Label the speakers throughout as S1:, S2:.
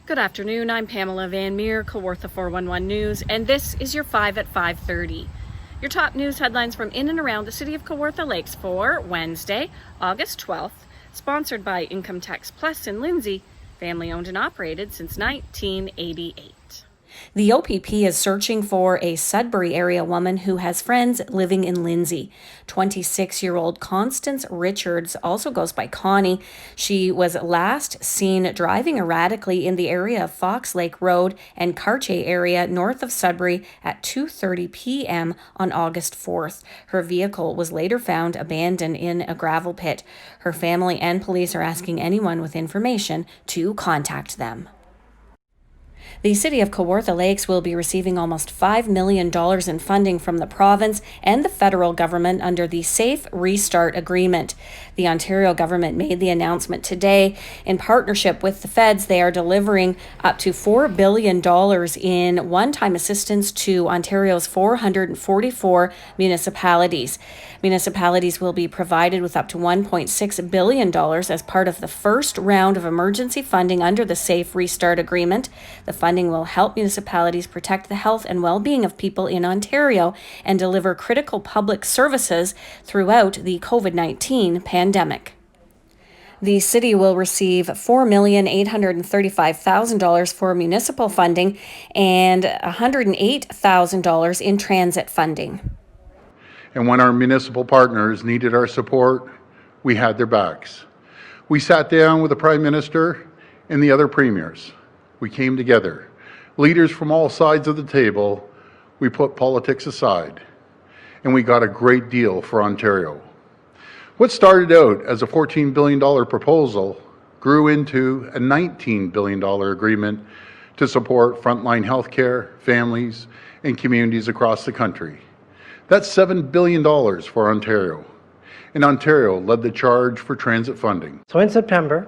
S1: Good afternoon, I'm Pamela Van Meer, Kawartha 411 News, and this is your 5 at 5:30. Your top news headlines from in and around the city of Kawartha Lakes for Wednesday, August 12th, sponsored by Income Tax Plus in Lindsay, family owned and operated since 1988.
S2: The OPP is searching for a Sudbury area woman who has friends living in Lindsay. 26-year-old Constance Richards also goes by Connie. She was last seen driving erratically in the area of Fox Lake Road and Cartier area north of Sudbury at 2:30 p.m. on August 4th. Her vehicle was later found abandoned in a gravel pit. Her family and police are asking anyone with information to contact them. The City of Kawartha Lakes will be receiving almost $5 million in funding from the province and the federal government under the Safe Restart Agreement. The Ontario government made the announcement today. In partnership with the feds, they are delivering up to $4 billion in one-time assistance to Ontario's 444 municipalities. Municipalities will be provided with up to $1.6 billion as part of the first round of emergency funding under the Safe Restart Agreement. The funding will help municipalities protect the health and well-being of people in Ontario and deliver critical public services throughout the COVID-19 pandemic. The city will receive $4,835,000 for municipal funding and $108,000 in transit funding.
S3: And when our municipal partners needed our support, we had their backs. We sat down with the Prime Minister and the other premiers. We came together. Leaders from all sides of the table, we put politics aside, and we got a great deal for Ontario. What started out as a $14 billion proposal grew into a $19 billion agreement to support frontline healthcare, families, and communities across the country. That's $7 billion for Ontario. And Ontario led the charge for transit funding.
S4: So in September,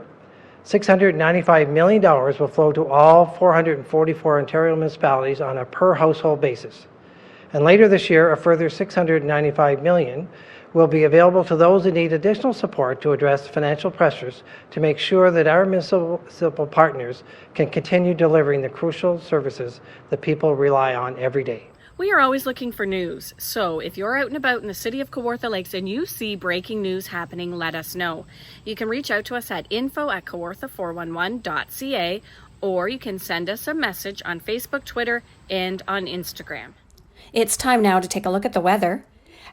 S4: $695 million will flow to all 444 Ontario municipalities on a per household basis. And later this year, a further $695 million will be available to those who need additional support to address financial pressures to make sure that our municipal partners can continue delivering the crucial services that people rely on every day.
S1: We are always looking for news, so if you're out and about in the city of Kawartha Lakes and you see breaking news happening, let us know. You can reach out to us at info@kawartha411.ca, or you can send us a message on Facebook, Twitter, and on Instagram.
S2: It's time now to take a look at the weather.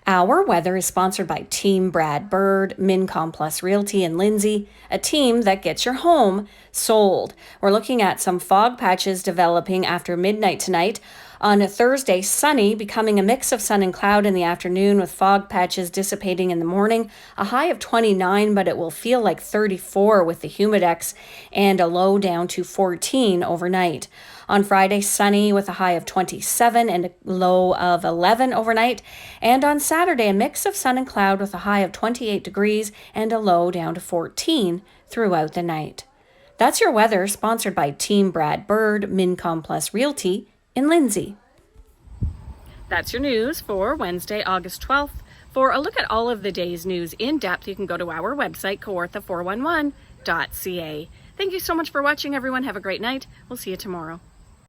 S2: Our weather is sponsored by Team Brad Bird, Mincom Plus Realty in Lindsay, a team that gets your home sold. We're looking at some fog patches developing after midnight tonight. On a Thursday, sunny, becoming a mix of sun and cloud in the afternoon with fog patches dissipating in the morning. A high of 29, but it will feel like 34 with the humidex, and a low down to 14 overnight. On Friday, sunny with a high of 27 and a low of 11 overnight. And on Saturday, a mix of sun and cloud with a high of 28 degrees and a low down to 14 throughout the night. That's your weather, sponsored by Team Brad Bird, Mincom Plus Realty in Lindsay.
S1: That's your news for Wednesday, August 12th. For a look at all of the day's news in depth, you can go to our website, kawartha411.ca. Thank you so much for watching, everyone. Have a great night. We'll see you tomorrow.